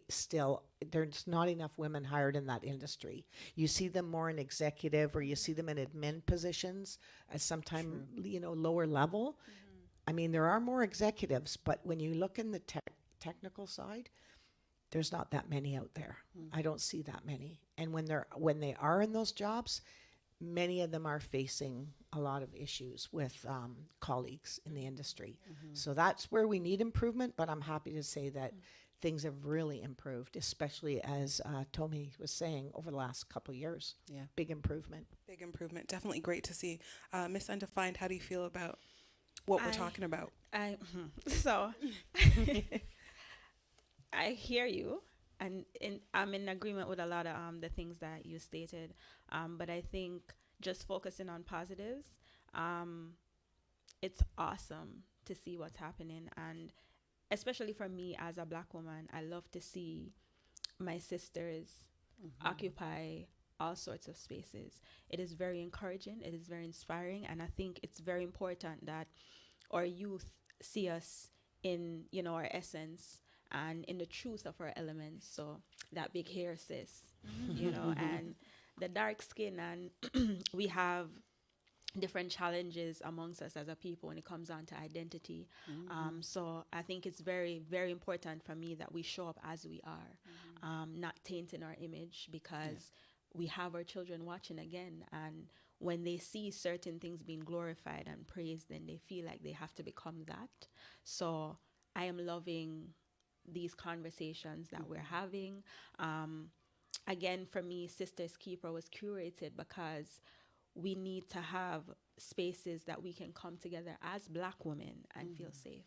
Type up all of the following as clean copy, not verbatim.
still, there's not enough women hired in that industry. You see them more in executive, or you see them in admin positions as sometime, lower level. I mean, there are more executives, but when you look in the technical side, there's not that many out there. I don't see that many. And when they are in those jobs, many of them are facing a lot of issues with colleagues in the industry. So that's where we need improvement, but I'm happy to say that things have really improved, especially as Tommy was saying, over the last couple of years. Yeah. Big improvement. Big improvement. Definitely great to see. Miss Undefined, how do you feel about what we're I, talking about? so I hear you, and I'm in agreement with a lot of the things that you stated. But I think just focusing on positives, um, it's awesome to see what's happening, and especially for me as a black woman, I love to see my sisters occupy all sorts of spaces. It is very encouraging. It is very inspiring, and I think it's very important that our youth see us in our essence and in the truth of our elements. So that big hair, sis, and the dark skin, and we have different challenges amongst us as a people when it comes down to identity. So I think it's very, very important for me that we show up as we are, not tainting our image, because we have our children watching again, and when they see certain things being glorified and praised, then they feel like they have to become that. So I am loving these conversations that we're having. Again, for me, Sisters Keeper was curated because we need to have spaces that we can come together as black women and feel safe,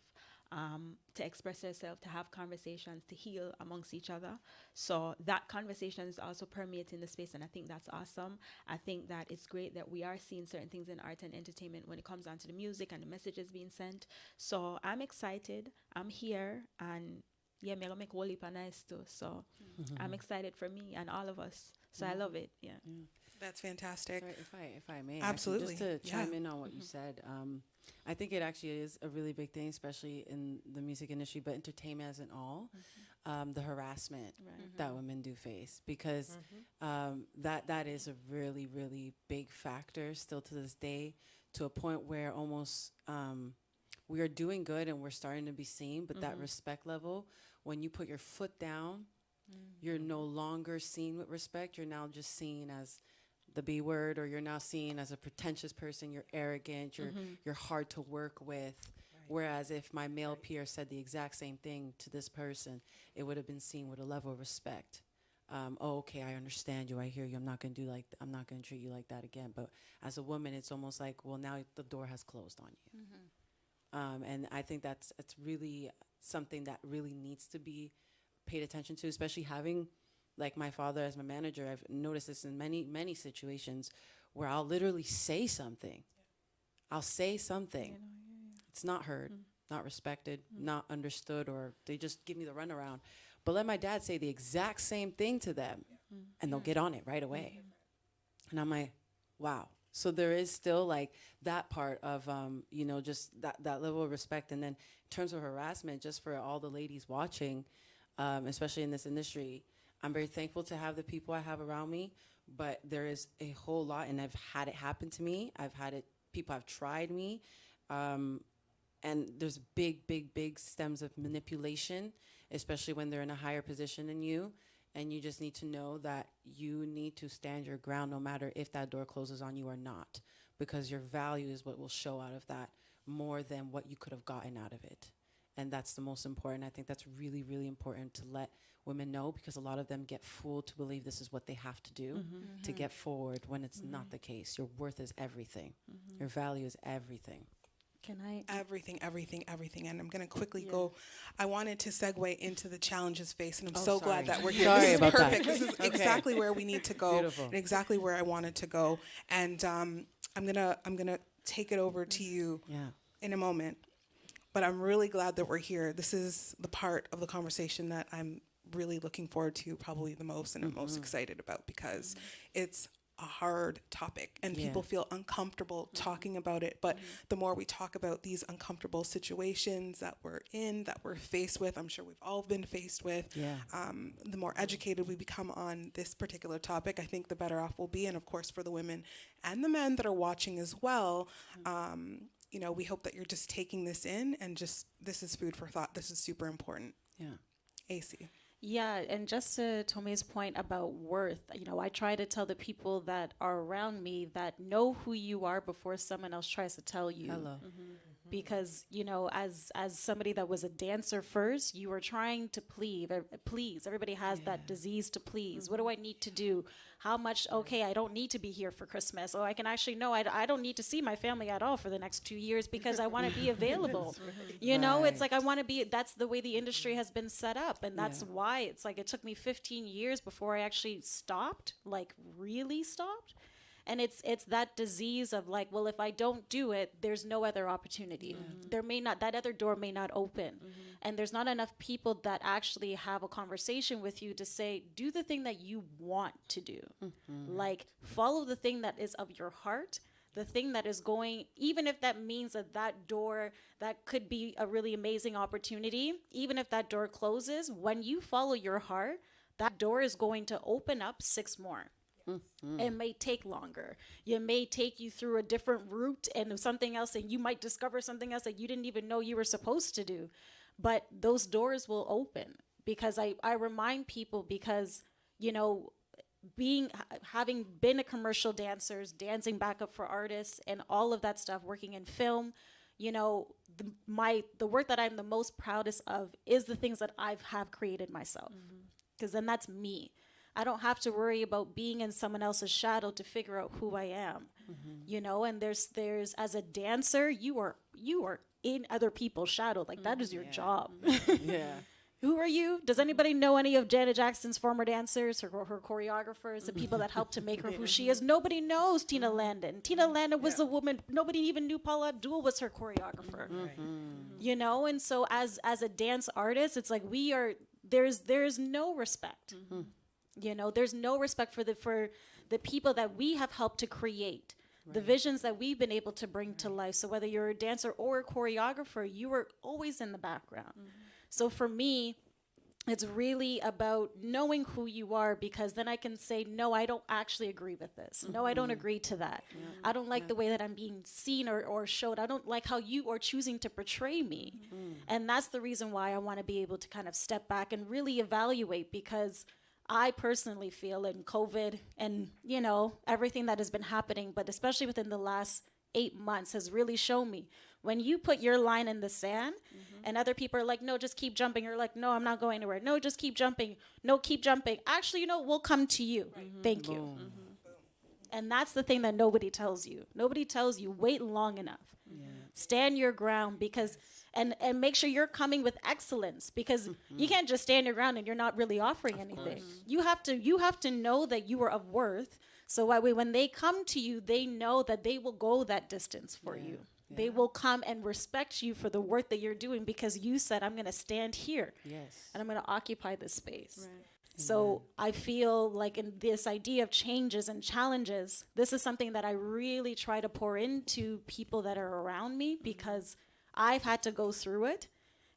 to express ourselves, to have conversations, to heal amongst each other. So that conversation is also permeating the space, and I think that's awesome. I think that it's great that we are seeing certain things in art and entertainment when it comes down to the music and the messages being sent. So I'm excited. I'm here, and yeah, me gonna make whole heap of nice too. So I'm excited for me and all of us. So I love it. Yeah. That's fantastic. Sorry, if I may, Absolutely. actually, just to chime Yeah. in on what you said, I think it actually is a really big thing, especially in the music industry, but entertainment as an all, the harassment that women do face, because that is a really, really big factor still to this day, to a point where almost we are doing good and we're starting to be seen, but that respect level, when you put your foot down, you're no longer seen with respect. You're now just seen as the B word, or you're now seen as a pretentious person. You're arrogant. You're hard to work with. Whereas if my male peer said the exact same thing to this person, it would have been seen with a level of respect. Oh, okay, I understand you. I hear you. I'm not gonna I'm not gonna treat you like that again. But as a woman, it's almost like, well, now the door has closed on you. And I think it's really something that really needs to be paid attention to, especially having like my father as my manager. I've noticed this in many, many situations where I'll literally say something. I'll say something. It's not heard, not respected, not understood, or they just give me the runaround. But let my dad say the exact same thing to them, and they'll get on it right away. And I'm like, wow. So there is still like that part of, just that level of respect. And then in terms of harassment, just for all the ladies watching, especially in this industry, I'm very thankful to have the people I have around me, but there is a whole lot, and I've had it happen to me. People have tried me, and there's big, big, big stems of manipulation, especially when they're in a higher position than you. And you just need to know that you need to stand your ground no matter if that door closes on you or not, because your value is what will show out of that more than what you could have gotten out of it. And that's the most important. I think that's really, really important to let women know, because a lot of them get fooled to believe this is what they have to do to get forward, when it's not the case. Your worth is everything. Your value is everything. Can I? Everything. And I'm going to quickly go. I wanted to segue into the challenges faced, and I'm so glad that we're here. Sorry This is about that. perfect. This is exactly where we need to go, Beautiful. and exactly where I wanted to go. And I'm gonna take it over to you Yeah. in a moment. But I'm really glad that we're here. This is the part of the conversation that I'm really looking forward to probably the most, and I'm most excited about, because it's a hard topic and Yeah. people feel uncomfortable talking about it. But the more we talk about these uncomfortable situations that we're in, that we're faced with, I'm sure we've all been faced with, Yeah. the more educated we become on this particular topic, I think the better off we'll be. And of course, for the women and the men that are watching as well, you know, we hope that you're just taking this in and just, this is food for thought. This is super important. Yeah. AC. Yeah, and just to Tome's point about worth, you know, I try to tell the people that are around me that know who you are before someone else tries to tell you. Hello. Because, you know, as somebody that was a dancer first, you were trying to please. Everybody has that disease to please. What do I need to do? How much? Okay, I don't need to be here for Christmas. Oh, I can actually, no, I don't need to see my family at all for the next 2 years because I want to be available. You know, it's like I want to be, that's the way the industry has been set up. And that's why it's like it took me 15 years before I actually stopped, like really stopped. And it's that disease of like, well, if I don't do it, there's no other opportunity. There may not, that other door may not open. And there's not enough people that actually have a conversation with you to say, do the thing that you want to do. Like, follow the thing that is of your heart, the thing that is going, even if that means that door, that could be a really amazing opportunity, even if that door closes, when you follow your heart, that door is going to open up 6 more. It may take longer. It may take you through a different route and something else, and you might discover something else that you didn't even know you were supposed to do. But those doors will open because I remind people because, you know, having been a commercial dancer, dancing backup for artists and all of that stuff, working in film, you know, the work that I'm the most proudest of is the things that I have created myself. Because then that's me. I don't have to worry about being in someone else's shadow to figure out who I am, you know. And there's as a dancer, you are in other people's shadow. Like that is your job. Yeah. Who are you? Does anybody know any of Janet Jackson's former dancers, her choreographers, the people that helped to make her who she is? Nobody knows Tina Landon. Tina Landon was a woman. Nobody even knew Paula Abdul was her choreographer. You know, and so as a dance artist, it's like there's no respect. You know, there's no respect for the people that we have helped to create, the visions that we've been able to bring to life. So whether you're a dancer or a choreographer, you are always in the background. So for me, it's really about knowing who you are, because then I can say, no, I don't actually agree with this. No, I don't agree to that. I don't like the way that I'm being seen or showed. I don't like how you are choosing to portray me. And that's the reason why I want to be able to kind of step back and really evaluate, because I personally feel in COVID and, you know, everything that has been happening, but especially within the last 8 months has really shown me when you put your line in the sand and other people are like, no, just keep jumping. You're like, no, I'm not going anywhere. No, just keep jumping. No, keep jumping. Actually, you know, we'll come to you. Thank you. And that's the thing that nobody tells you. Nobody tells you, wait long enough. Stand your ground, because and make sure you're coming with excellence, because you can't just stand your ground and you're not really offering anything. You have to know that you are of worth. So when they come to you, they know that they will go that distance for you. They will come and respect you for the work that you're doing, because you said, I'm going to stand here. Yes. And I'm going to occupy this space. So I feel like in this idea of changes and challenges, this is something that I really try to pour into people that are around me, because I've had to go through it.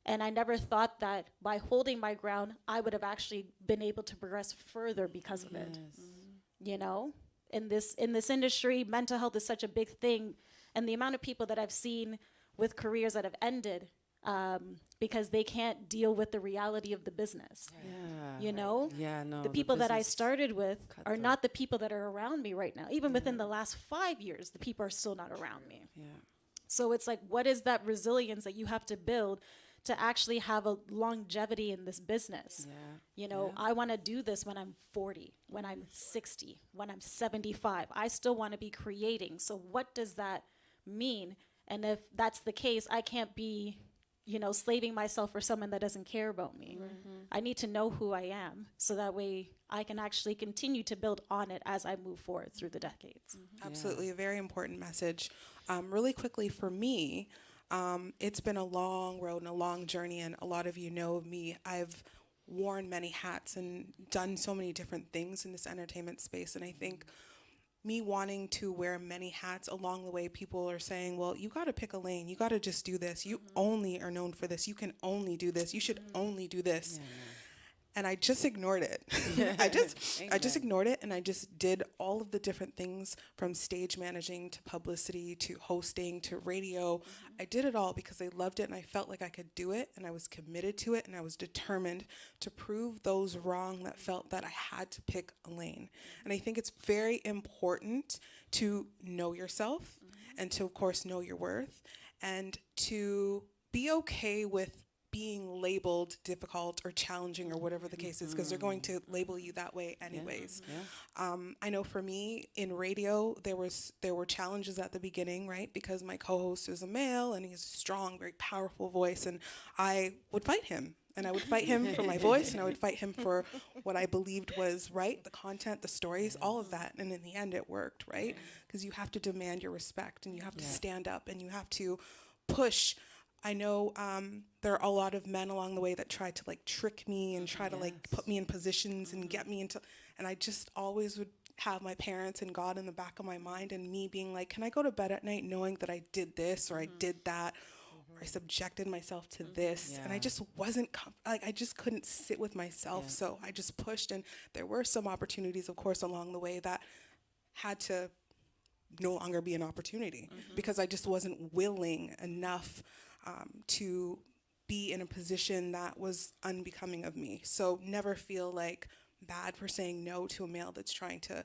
And I never thought that by holding my ground, I would have actually been able to progress further because of it. You know, in this industry, mental health is such a big thing. And the amount of people that I've seen with careers that have ended because they can't deal with the reality of the business. You know? No. The people that I business started with are cutthroat. not the people that are around me right now. Even within the last 5 years, the people are still not around me. So it's like, what is that resilience that you have to build to actually have a longevity in this business? You know, I want to do this when I'm 40, when I'm 60, when I'm 75. I still want to be creating. So what does that mean? And if that's the case, I can't be, you know, slaving myself for someone that doesn't care about me. I need to know who I am, so that way I can actually continue to build on it as I move forward through the decades. Absolutely, a very important message. Really quickly for me, it's been a long road and a long journey, and a lot of you know me. I've worn many hats and done so many different things in this entertainment space, and I think me wanting to wear many hats along the way, people are saying, well, you got to pick a lane. You got to just do this. You only are known for this. You can only do this. You should only do this. And I just ignored it. I just ignored it, and I just did all of the different things, from stage managing to publicity to hosting to radio. I did it all because I loved it, and I felt like I could do it, and I was committed to it, and I was determined to prove those wrong that felt that I had to pick a lane. And I think it's very important to know yourself and to, of course, know your worth, and to be okay with being labeled difficult or challenging or whatever the case is, because they're going to label you that way anyways. I know for me in radio, there were challenges at the beginning, right? Because my co-host is a male and he has a strong, very powerful voice, and I would fight him. And I would fight him for my voice, and I would fight him for what I believed was right, the content, the stories, all of that. And in the end, it worked, right? Because you have to demand your respect, and you have to stand up, and you have to push. I know there are a lot of men along the way that try to like trick me and try to like put me in positions and get me into, and I just always would have my parents and God in the back of my mind, and me being like, can I go to bed at night knowing that I did this or I did that, or I subjected myself to this, and I just wasn't, I just couldn't sit with myself, so I just pushed, and there were some opportunities, of course, along the way that had to no longer be an opportunity because I just wasn't willing enough to be in a position that was unbecoming of me. So never feel like bad for saying no to a male that's trying to,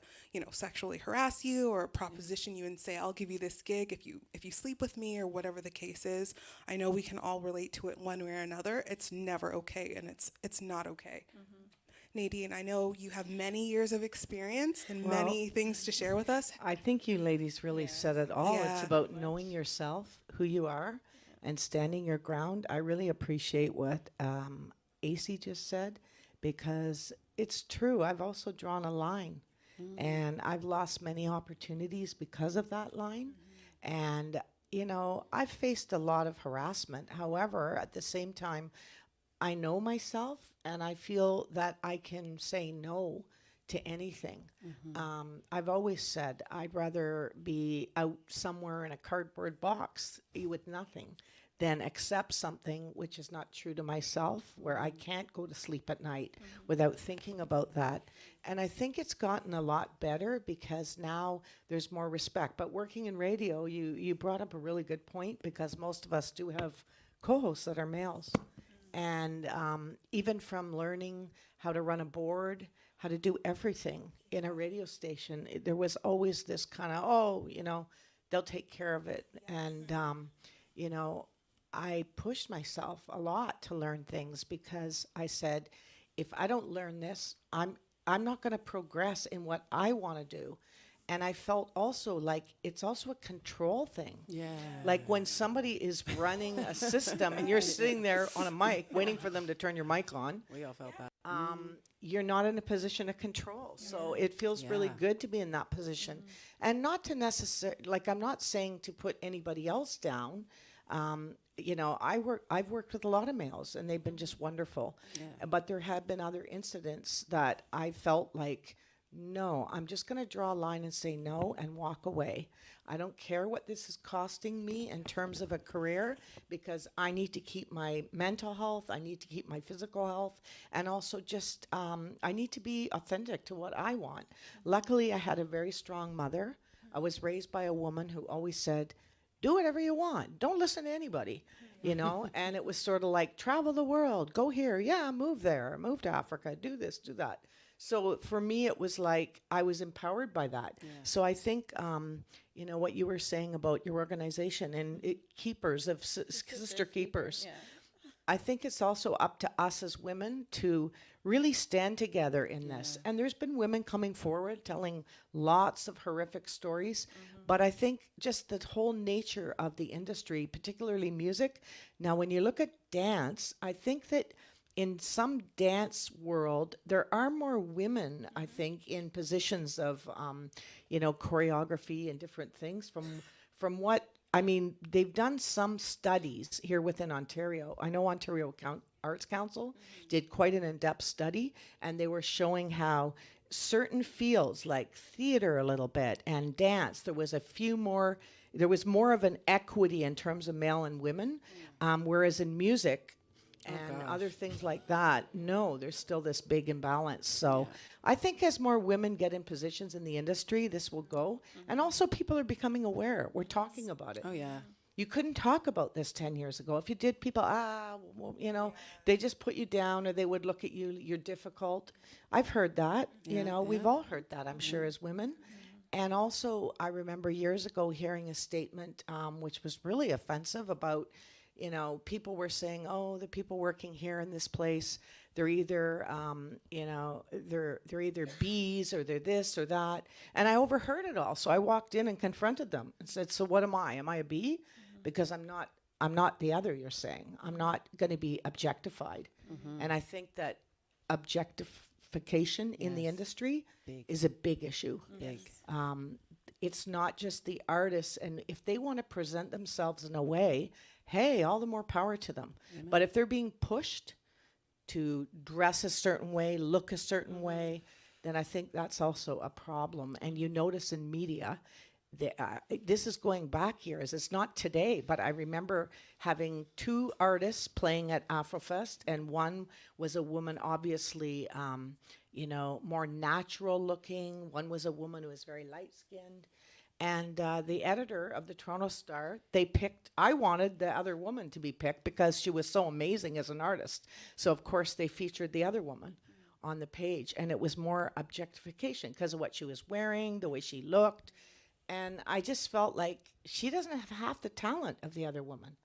sexually harass you or proposition you and say, I'll give you this gig if you sleep with me, or whatever the case is. I know we can all relate to it one way or another. It's never okay, and it's not okay. Nadine, I know you have many years of experience and many things to share with us. I think you ladies really said it all. Yeah. It's about knowing yourself, who you are, and standing your ground. I really appreciate what AC just said, because it's true. I've also drawn a line, and I've lost many opportunities because of that line. And, I've faced a lot of harassment. However, at the same time, I know myself, and I feel that I can say no to anything. I've always said I'd rather be out somewhere in a cardboard box with nothing than accept something which is not true to myself, where I can't go to sleep at night without thinking about that. And I think it's gotten a lot better because now there's more respect. But working in radio, you brought up a really good point, because most of us do have co-hosts that are males. And even from learning how to run a board, how to do everything in a radio station, there was always this kind of, they'll take care of it. And, I pushed myself a lot to learn things, because I said, if I don't learn this, I'm not going to progress in what I want to do. And I felt also like it's also a control thing. Yeah. Like when somebody is running a system and you're sitting there on a mic waiting for them to turn your mic on, We all felt that. you're not in a position of control. So it feels really good to be in that position. And not to necessarily, like, I'm not saying to put anybody else down. I've worked with a lot of males, and they've been just wonderful. Yeah. But there have been other incidents that I felt like, no, I'm just going to draw a line and say no and walk away. I don't care what this is costing me in terms of a career, because I need to keep my mental health, I need to keep my physical health, and also just I need to be authentic to what I want. Luckily, I had a very strong mother. I was raised by a woman who always said, do whatever you want. Don't listen to anybody, and it was sort of like, travel the world, go here, move there, move to Africa, do this, do that. So for me, it was like I was empowered by that. So I think, what you were saying about your organization and keepers of sister keepers, I think it's also up to us as women to really stand together in this. And there's been women coming forward telling lots of horrific stories. But I think just the whole nature of the industry, particularly music. Now, when you look at dance, I think that in some dance world, there are more women, I think, in positions of, choreography and different things from what, they've done some studies here within Ontario. I know Ontario Arts Council did quite an in-depth study, and they were showing how certain fields like theater a little bit and dance, there was more of an equity in terms of male and women, whereas in music and other things like that, no, there's still this big imbalance. So I think as more women get in positions in the industry, this will go. And also people are becoming aware. We're talking about it. Oh yeah. You couldn't talk about this 10 years ago. If you did, people, well, you know, they just put you down, or they would look at you, you're difficult. I've heard that, you know, we've all heard that, I'm sure, as women. And also, I remember years ago hearing a statement which was really offensive about, you know, people were saying, oh, the people working here in this place, they're either, you know, they're either bees, or they're this or that. And I overheard it all. So I walked in and confronted them and said, so what am I? Am I a bee? Because I'm not the other, you're saying. I'm not going to be objectified. And I think that objectification in the industry is a big issue. Big. It's not just the artists, and if they want to present themselves in a way, hey, all the more power to them. But if they're being pushed to dress a certain way, look a certain way, then I think that's also a problem. And you notice in media, this is going back years. It's not today, but I remember having two artists playing at Afrofest, and one was a woman, obviously, you know, more natural looking. One was a woman who was very light skinned. And the editor of the Toronto Star, I wanted the other woman to be picked because she was so amazing as an artist. So, of course, they featured the other woman on the page. And it was more objectification because of what she was wearing, the way she looked. And I just felt like she doesn't have half the talent of the other woman.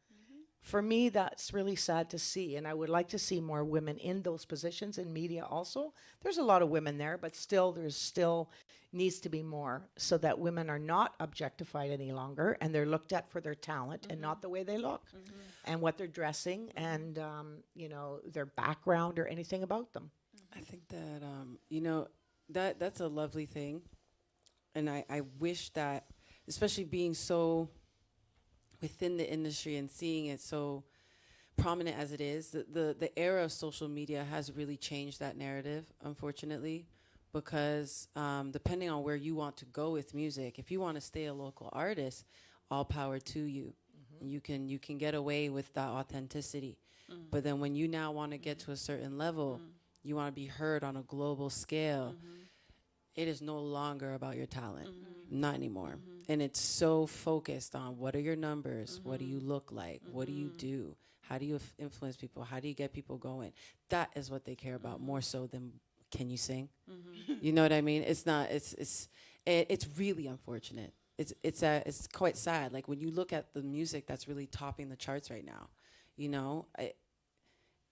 For me, that's really sad to see. And I would like to see more women in those positions in media also. There's a lot of women there, but there's still needs to be more so that women are not objectified any longer, and they're looked at for their talent and not the way they look and what they're dressing and, you know, their background or anything about them. I think that you know, that's a lovely thing. And I wish that, especially being so within the industry and seeing it so prominent as it is, the era of social media has really changed that narrative, unfortunately, because depending on where you want to go with music, if you want to stay a local artist, all power to you. You can get away with that authenticity. But then when you now want to get to a certain level, you want to be heard on a global scale, it is no longer about your talent. Not anymore. And it's so focused on what are your numbers? What do you look like? What do you do? How do you influence people? How do you get people going? That is what they care about more so than can you sing? You know what I mean? It's not. It's really unfortunate. It's quite sad. Like when you look at the music that's really topping the charts right now, you know,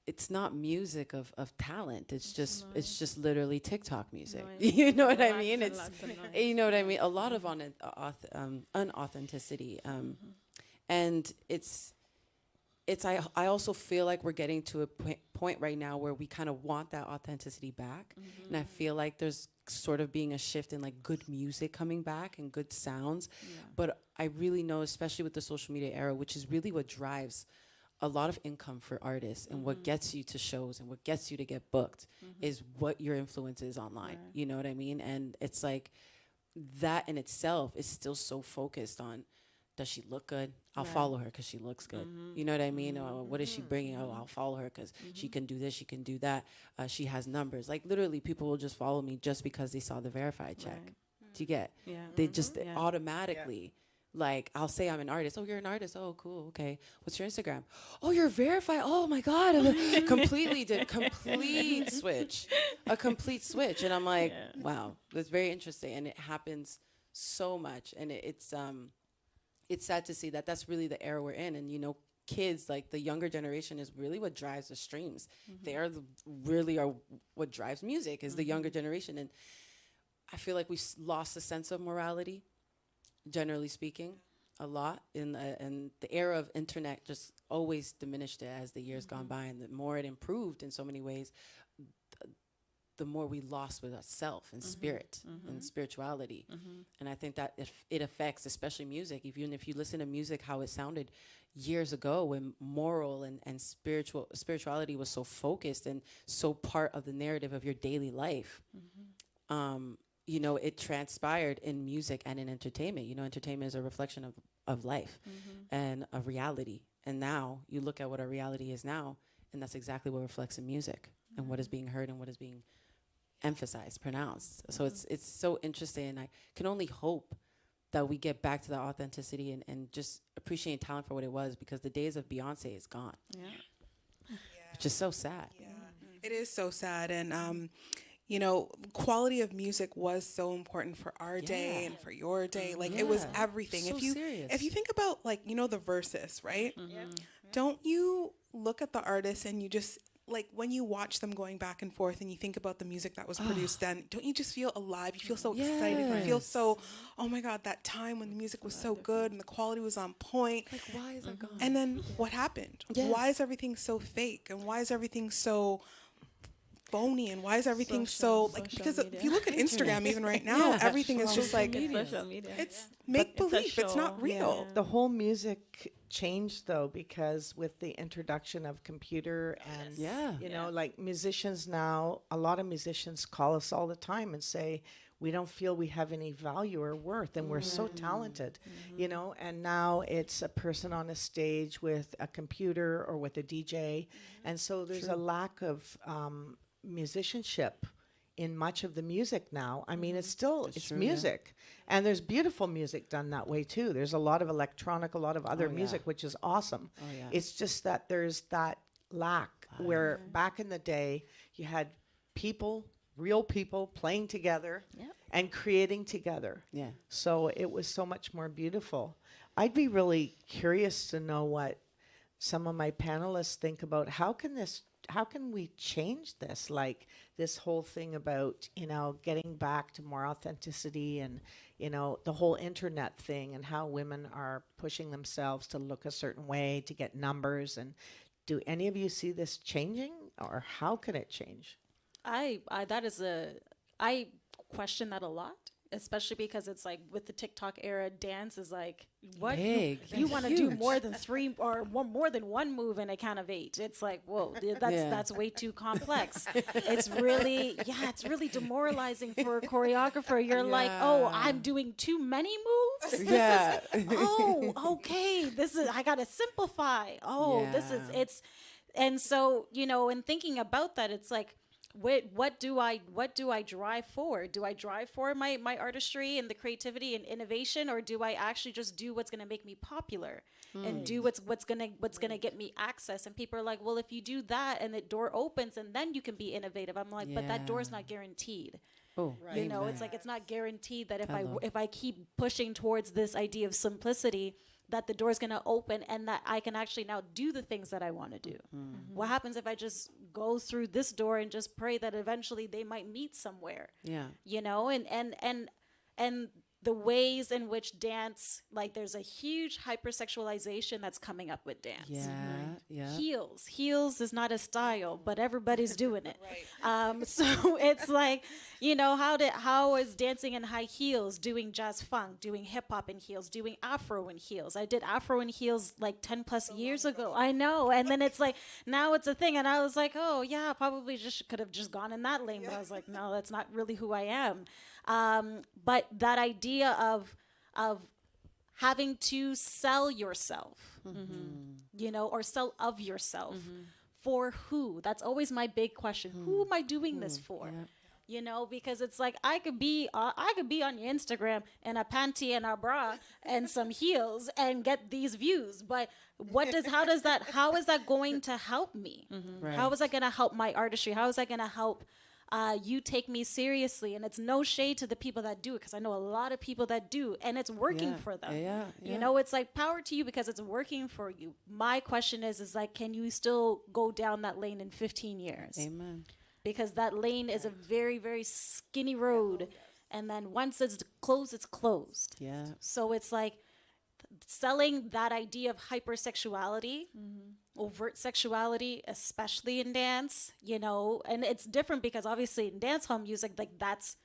it's not music of talent. It's just literally TikTok music. You know what I mean? You know what I mean? A lot of unauthenticity. And I also feel like we're getting to a point right now where we kind of want that authenticity back. And I feel like there's sort of being a shift in like good music coming back and good sounds. But I really know, especially with the social media era, which is really what drives a lot of income for artists and what gets you to shows and what gets you to get booked is what your influence is online. You know what I mean? And it's like that in itself is still so focused on, does she look good? I'll follow her because she looks good. You know what I mean? Or what is she bringing? Oh, I'll follow her because she can do this, she can do that. She has numbers. Like literally people will just follow me just because they saw the verified check. Do you get? Yeah. They just automatically... Like, I'll say I'm an artist. Oh, you're an artist. Oh, cool. Okay. What's your Instagram? Oh, you're verified. Oh, my God. A complete switch. And I'm like, wow, that's very interesting. And it happens so much. And it's sad to see that that's really the era we're in. And, you know, kids, like the younger generation is really what drives the streams. They are really what drives music is the younger generation. And I feel like we lost a sense of morality. Generally speaking, a lot in the era of internet just always diminished it as the years gone by, and the more it improved in so many ways, the more we lost with ourself and spirit and spirituality. And I think that it affects, especially music, even if you listen to music, how it sounded years ago when moral and spirituality was so focused and so part of the narrative of your daily life. You know, it transpired in music and in entertainment. You know, entertainment is a reflection of life and of reality. And now you look at what our reality is now, and that's exactly what reflects in music and what is being heard and what is being emphasized, pronounced. So it's so interesting. And I can only hope that we get back to the authenticity and just appreciate talent for what it was, because the days of Beyonce is gone. Which is so sad. Yeah, it is so sad. And, you know, quality of music was so important for our day and for your day. Like, it was everything. So serious. If you think about, like, you know, the verses, right? Don't you look at the artists and you just, like, when you watch them going back and forth and you think about the music that was produced then, don't you just feel alive? You feel so excited. You feel so, oh my God, that time when the music was so good and the quality was on point. Like, why is that gone? And then what happened? Why is everything so fake? And why is everything so phony? And why is everything so, like, because if you look at Instagram even right now, everything is just like, Social media. it's make believe. It's not show. real. The whole music changed though, because with the introduction of computer and you know, like musicians now, a lot of musicians call us all the time and say, we don't feel we have any value or worth, and we're so talented, you know. And now it's a person on a stage with a computer or with a DJ, and so there's a lack of musicianship in much of the music now. I mean, it's still it's true, music, and there's beautiful music done that way too. There's a lot of electronic, a lot of other music, which is awesome. It's just that there's that lack where back in the day you had people, real people playing together and creating together. Yeah. So it was so much more beautiful. I'd be really curious to know what some of my panelists think about how can we change this, like this whole thing about, you know, getting back to more authenticity, and, you know, the whole internet thing and how women are pushing themselves to look a certain way to get numbers. And do any of you see this changing, or how can it change? I question that a lot, especially because it's like with the TikTok era, dance is like, what Big. you want to do Huge. more than three or more than one move in a count of 8. It's like, whoa, that's way too complex. It's really demoralizing for a choreographer. You're like, oh, I'm doing too many moves. Yeah. Oh, okay. I gotta simplify. Oh, it's, and so, you know, in thinking about that, it's like, what do I drive for? Do I drive for my artistry and the creativity and innovation, or do I actually just do what's gonna make me popular and do what's gonna get me access? And people are like, well, if you do that and the door opens and then you can be innovative. I'm like, but that door's not guaranteed. Oh, You know, it's like, it's not guaranteed that if I keep pushing towards this idea of simplicity, that the door's gonna open and that I can actually now do the things that I want to do. What happens if I just go through this door and just pray that eventually they might meet somewhere? Yeah. You know, and the ways in which dance, like, there's a huge hypersexualization that's coming up with dance. Yeah. Heels is not a style, but everybody's doing it. So it's like, you know, how is dancing in high heels, doing jazz funk, doing hip hop in heels, doing Afro in heels? I did Afro in heels like 10 plus years ago. I know. And then it's like, now it's a thing. And I was like, oh yeah, probably just could have just gone in that lane. But I was like, no, that's not really who I am. But that idea of having to sell yourself, you know, or sell of yourself for who? That's always my big question. Who am I doing this for? You know, because it's like, I could be on your Instagram in a panty and a bra and some heels and get these views. But how is that going to help me? Right. How is that going to help my artistry? How is that going to help you take me seriously? And it's no shade to the people that do it, because I know a lot of people that do, and it's working for them. You know, it's like, power to you because it's working for you. My question is like, can you still go down that lane in 15 years? Amen. Because that lane is a very, very skinny road. And then once it's closed, it's closed. Yeah. So it's like selling that idea of hypersexuality overt sexuality, especially in dance, you know, and it's different because obviously in dance hall music, like that's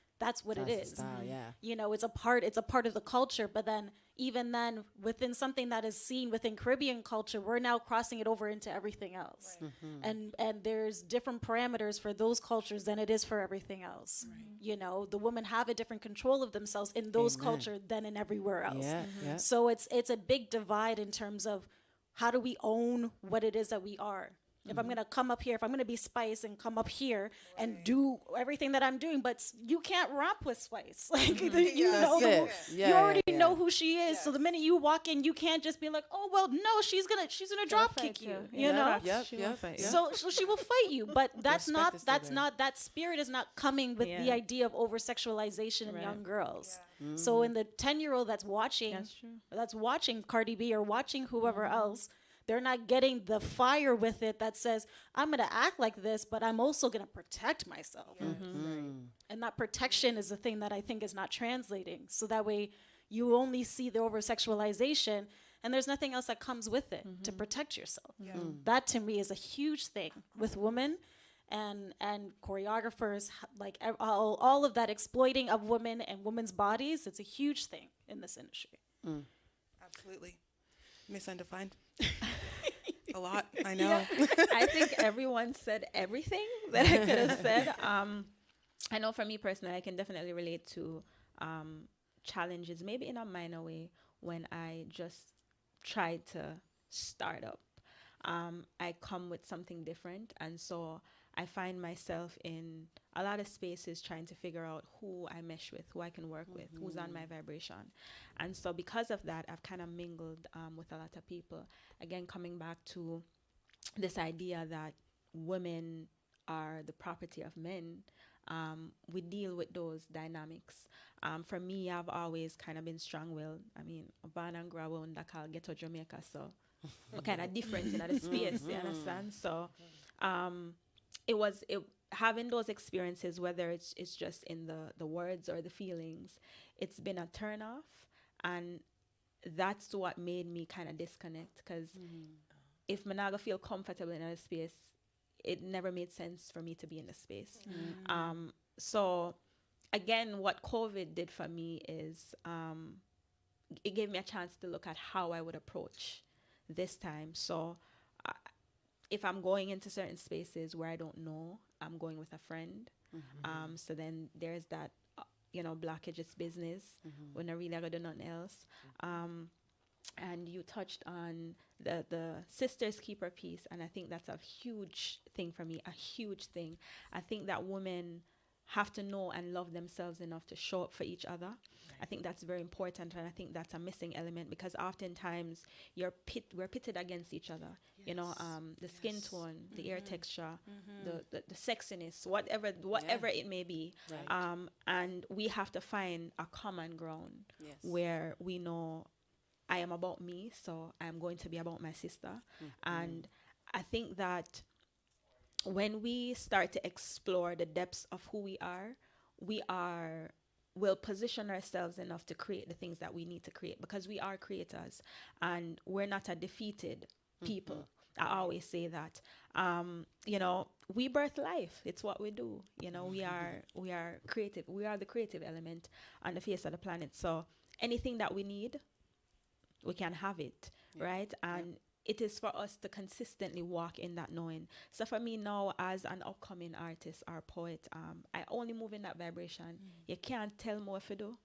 what That's it the is. style, yeah. You know, it's a part of the culture, but then even then within something that is seen within Caribbean culture, we're now crossing it over into everything else. And there's different parameters for those cultures than it is for everything else. You know, the women have a different control of themselves in those Amen. cultures than in everywhere else. Yeah, yeah. So it's a big divide in terms of how do we own what it is that we are. If I'm gonna come up here, if I'm gonna be Spice and come up here and do everything that I'm doing, but you can't rap with Spice. Like you know, That's it. Yeah, you already yeah, know who she is. So the minute you walk in, you can't just be like, oh well, no, she's gonna drop fight kick you. you. You Yeah, know. facts. Yep, She will yep, fight you. yep. So she will fight you, but that's respect not is still there. that spirit is not coming with the Yeah. idea of over sexualization in Right. young girls. So in the 10-year-old that's watching, That's true. that's watching Cardi B or watching whoever else, they're not getting the fire with it that says, I'm gonna act like this, but I'm also gonna protect myself. And that protection is the thing that I think is not translating. So that way you only see the over sexualization and there's nothing else that comes with it to protect yourself. That to me is a huge thing with women and choreographers, like all of that exploiting of women and women's bodies. It's a huge thing in this industry. Absolutely. Miss Undefined. A lot, I know. I think everyone said everything that I could have said. I know for me personally, I can definitely relate to challenges, maybe in a minor way, when I just tried to start up. I come with something different, and so I find myself in a lot of spaces trying to figure out who I mesh with, who I can work with, who's on my vibration. And so because of that, I've kind of mingled with a lot of people. Again, coming back to this idea that women are the property of men, we deal with those dynamics. For me, I've always kind of been strong-willed. I mean, born and grow up in Dakar, ghetto Jamaica, so we're kind of different in the space, you understand? So having those experiences, whether it's just in the words or the feelings, it's been a turn off, and that's what made me kind of disconnect, because if I'm not gonna feel comfortable in a space, it never made sense for me to be in the space. So again, what COVID did for me is it gave me a chance to look at how I would approach this time. So if I'm going into certain spaces where I don't know, I'm going with a friend. So then there's that, blockage is business when I really gotta do nothing else. And you touched on the Sisters Keeper piece, and I think that's a huge thing for me, a huge thing. I think that women have to know and love themselves enough to show up for each other. I think that's very important, and I think that's a missing element, because oftentimes we're pitted against each other. The skin tone, the ear texture, the sexiness, whatever it may be. Right. And we have to find a common ground Yes. where we know I am about me, so I'm going to be about my sister. And I think that when we start to explore the depths of who we will position ourselves enough to create the things that we need to create, because we are creators and we're not a defeated people. I always say that. We birth life. It's what we do. We are creative. We are the creative element on the face of the planet. So anything that we need, we can have it, right? And it is for us to consistently walk in that knowing. So for me now, as an upcoming artist or poet, I only move in that vibration. You can't tell me what to do.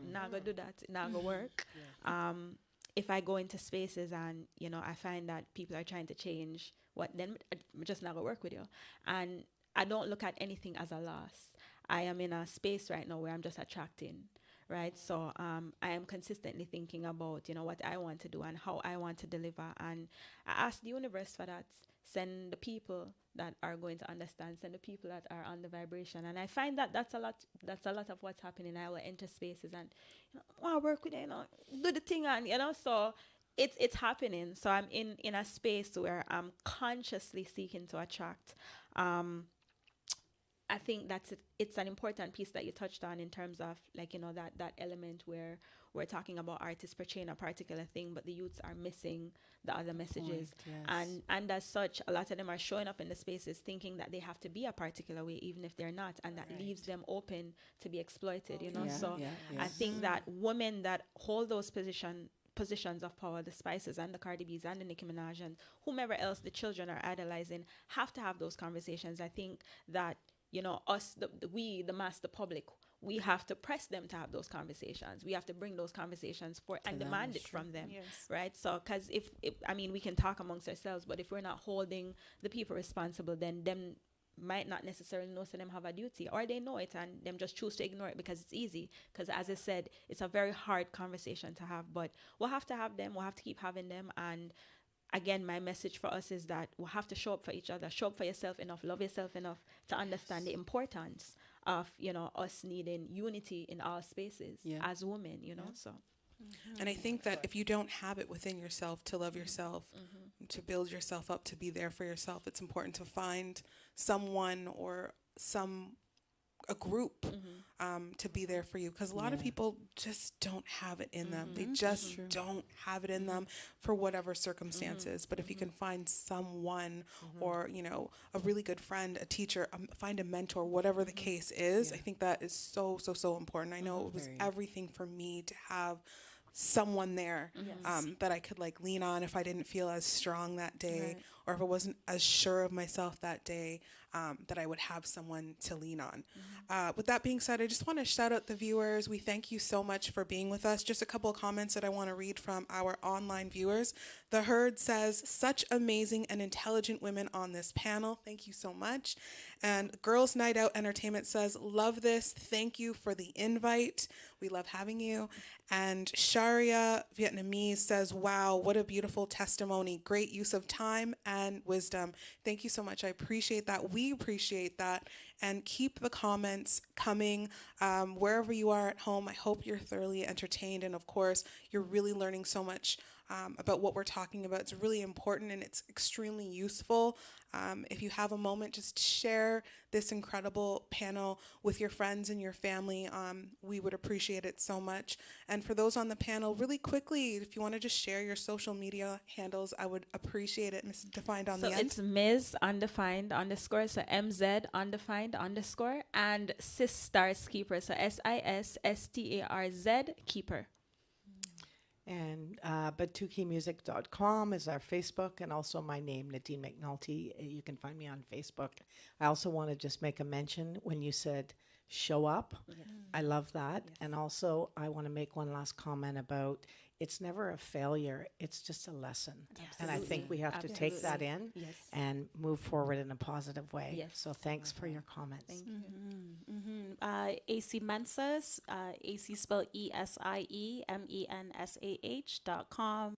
Not gonna do that. Not gonna work. If I go into spaces and I find that people are trying to change, then I'm just not gonna work with you. And I don't look at anything as a loss. I am in a space right now where I'm just attracting. Right. So I am consistently thinking about, what I want to do and how I want to deliver. And I ask the universe for that. Send the people that are going to understand, send the people that are on the vibration. And I find that that's a lot of what's happening. I will enter spaces and I work with it, do the thing, and so it's happening. So I'm in a space where I'm consciously seeking to attract I think it's an important piece that you touched on in terms of, like, you know, that element where we're talking about artists portraying a particular thing, but the youths are missing the other messages. Yes. And as such, a lot of them are showing up in the spaces thinking that they have to be a particular way, even if they're not, and that leaves them open to be exploited, you know. Yeah, So yeah, I yes. think that women that hold those positions of power, the Spices and the Cardi B's and the Nicki Minaj and whomever else the children are idolizing, have to have those conversations. I think that, you know, us, the mass, the public, we have to press them to have those conversations. We have to bring those conversations for and them, demand that's it from them, Yes. right? So, because if I mean, we can talk amongst ourselves, but if we're not holding the people responsible, then them might not necessarily know, so them have a duty, or they know it and them just choose to ignore it because it's easy. Because as I said, it's a very hard conversation to have, but we'll have to have them. We'll have to keep having them. And again, my message for us is that we'll have to show up for each other, show up for yourself enough, love yourself enough to understand the importance of, you know, us needing unity in all spaces Yeah. as women, you know. So And I think that if you don't have it within yourself to love yourself, to build yourself up, to be there for yourself, it's important to find someone or a group to be there for you, because a lot of people just don't have it in them. They just don't have it in them for whatever circumstances. But if you can find someone or, you know, a really good friend, a teacher, find a mentor, whatever the case is, I think that is so, so, so important. I know it was everything for me to have someone there that I could like lean on if I didn't feel as strong that day, or if I wasn't as sure of myself that day, that I would have someone to lean on. With that being said, I just want to shout out the viewers. We thank you so much for being with us. Just a couple of comments that I want to read from our online viewers. The Herd says, such amazing and intelligent women on this panel. Thank you so much. And Girls Night Out Entertainment says, love this. Thank you for the invite. We love having you. And Sharia Vietnamese says, wow, what a beautiful testimony. Great use of time and wisdom. Thank you so much. I appreciate that. We appreciate that. And keep the comments coming wherever you are at home. I hope you're thoroughly entertained. And of course, you're really learning so much about what we're talking about. It's really important and it's extremely useful. If you have a moment, just share this incredible panel with your friends and your family. We would appreciate it so much. And for those on the panel, really quickly, if you want to just share your social media handles, I would appreciate it. Ms. Defined on so the end. it's Ms. Undefined _, so MZ Undefined _ and Sis Stars Keeper, so SISSTARZ Keeper. And batukimusic.com is our Facebook, and also my name, Nadine McNulty. You can find me on Facebook. I also want to just make a mention when you said show up. I love that. And also I want to make one last comment about it's never a failure. It's just a lesson. And I think we have to take that in Yes. and move forward in a positive way. Yes. So thanks for your comments. Thank you. AC Mensah, AC spelled ESIEMENSAH.com.